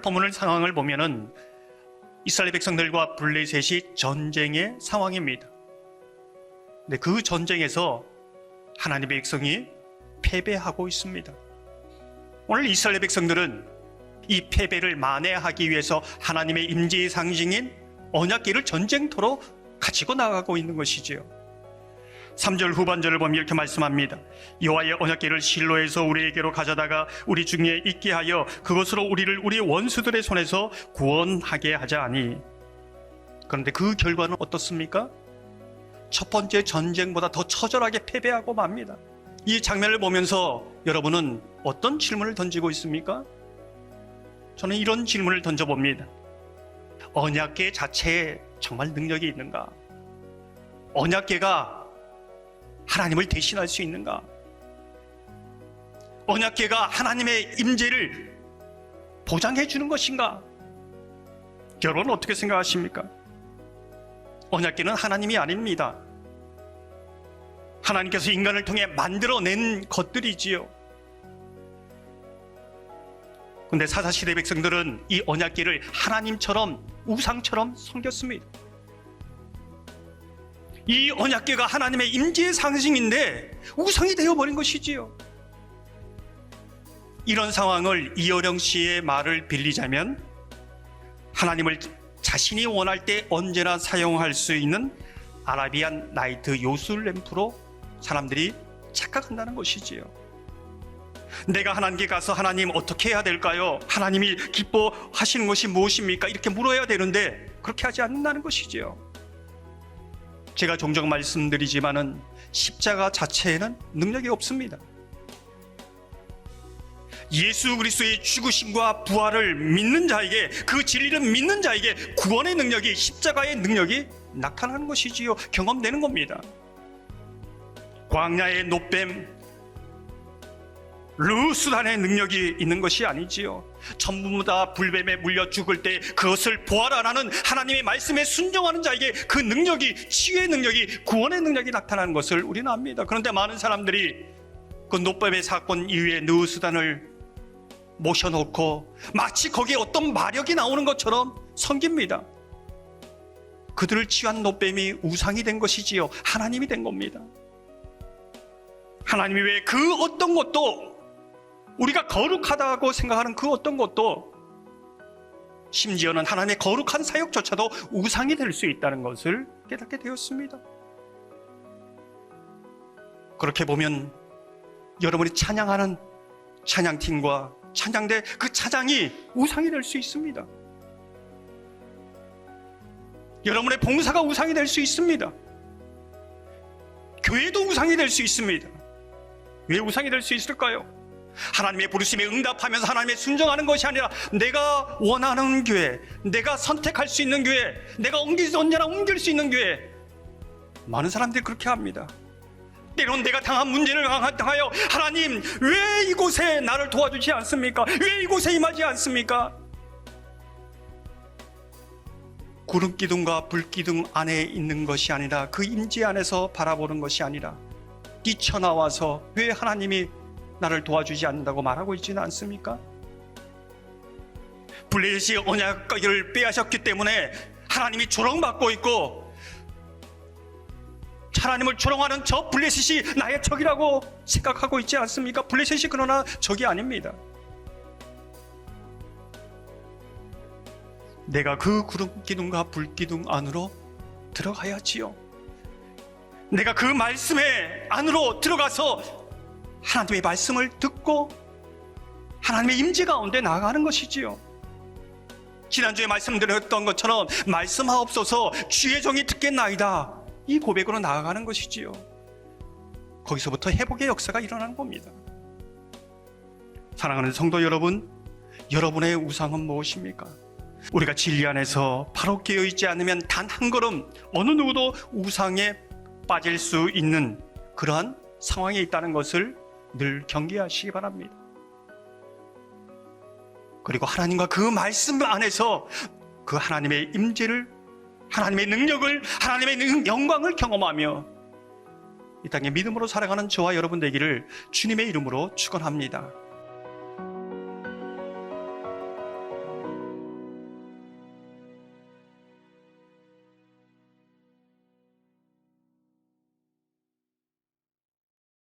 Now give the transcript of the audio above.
오늘 본문의 상황을 보면은 이스라엘 백성들과 블레셋이 전쟁의 상황입니다. 근데 그 전쟁에서 하나님의 백성이 패배하고 있습니다. 오늘 이스라엘 백성들은 이 패배를 만회하기 위해서 하나님의 임재의 상징인 언약궤를 전쟁터로 가지고 나가고 있는 것이지요. 3절 후반절을 보면 이렇게 말씀합니다. 여호와의 언약궤를 실로에서 우리에게로 가져다가 우리 중에 있게 하여 그것으로 우리를 우리 원수들의 손에서 구원하게 하자니. 그런데 그 결과는 어떻습니까? 첫 번째 전쟁보다 더 처절하게 패배하고 맙니다. 이 장면을 보면서 여러분은 어떤 질문을 던지고 있습니까? 저는 이런 질문을 던져봅니다. 언약궤 자체에 정말 능력이 있는가? 언약궤가 하나님을 대신할 수 있는가? 언약궤가 하나님의 임재를 보장해 주는 것인가? 여러분은 어떻게 생각하십니까? 언약궤는 하나님이 아닙니다. 하나님께서 인간을 통해 만들어낸 것들이지요. 그런데 사사시대 백성들은 이 언약궤를 하나님처럼 우상처럼 섬겼습니다. 이 언약궤가 하나님의 임재의 상징인데 우상이 되어버린 것이지요. 이런 상황을 이어령 씨의 말을 빌리자면 하나님을 자신이 원할 때 언제나 사용할 수 있는 아라비안 나이트 요술램프로 사람들이 착각한다는 것이지요. 내가 하나님께 가서 하나님 어떻게 해야 될까요? 하나님이 기뻐하시는 것이 무엇입니까? 이렇게 물어야 되는데 그렇게 하지 않는다는 것이지요. 제가 종종 말씀드리지만은 십자가 자체에는 능력이 없습니다. 예수 그리스도의 죽으심과 부활을 믿는 자에게, 그 진리를 믿는 자에게 구원의 능력이, 십자가의 능력이 나타나는 것이지요. 경험되는 겁니다. 광야의 노뱀 르수단의 능력이 있는 것이 아니지요. 전부 다 불뱀에 물려 죽을 때 그것을 부활하라는 하나님의 말씀에 순종하는 자에게 그 능력이, 치유의 능력이, 구원의 능력이 나타나는 것을 우리는 압니다. 그런데 많은 사람들이 그 노뱀의 사건 이후에 르수단을 모셔놓고 마치 거기에 어떤 마력이 나오는 것처럼 섬깁니다. 그들을 치유한 노뱀이 우상이 된 것이지요. 하나님이 된 겁니다. 하나님이 왜 그 어떤 것도, 우리가 거룩하다고 생각하는 그 어떤 것도, 심지어는 하나님의 거룩한 사역조차도 우상이 될 수 있다는 것을 깨닫게 되었습니다. 그렇게 보면 여러분이 찬양하는 찬양팀과 찬양대, 그 찬양이 우상이 될 수 있습니다. 여러분의 봉사가 우상이 될 수 있습니다. 교회도 우상이 될 수 있습니다. 왜 우상이 될 수 있을까요? 하나님의 부르심에 응답하면서 하나님의 순종하는 것이 아니라 내가 원하는 교회, 내가 선택할 수 있는 교회, 내가 언제나 옮길 수 있는 교회. 많은 사람들이 그렇게 합니다. 때론 내가 당한 문제를 당하여 하나님 왜 이곳에 나를 도와주지 않습니까? 왜 이곳에 임하지 않습니까? 구름기둥과 불기둥 안에 있는 것이 아니라, 그 임재 안에서 바라보는 것이 아니라 뛰쳐나와서 왜 하나님이 나를 도와주지 않는다고 말하고 있지는 않습니까? 블레셋이 언약궤를 빼앗았기 때문에 하나님이 조롱받고 있고, 하나님을 조롱하는 저 블레셋이 나의 적이라고 생각하고 있지 않습니까? 블레셋이 그러나 적이 아닙니다. 내가 그 구름기둥과 불기둥 안으로 들어가야지요. 내가 그 말씀의 안으로 들어가서 하나님의 말씀을 듣고 하나님의 임재 가운데 나아가는 것이지요. 지난주에 말씀드렸던 것처럼 말씀하옵소서 주의 종이 듣겠나이다, 이 고백으로 나아가는 것이지요. 거기서부터 회복의 역사가 일어나는 겁니다. 사랑하는 성도 여러분, 여러분의 우상은 무엇입니까? 우리가 진리 안에서 바로 깨어있지 않으면 단 한 걸음 어느 누구도 우상에 빠질 수 있는 그러한 상황에 있다는 것을 늘 경계하시기 바랍니다. 그리고 하나님과 그 말씀 안에서 그 하나님의 임재를, 하나님의 능력을, 하나님의 영광을 경험하며 이 땅에 믿음으로 살아가는 저와 여러분 되기를 주님의 이름으로 축원합니다.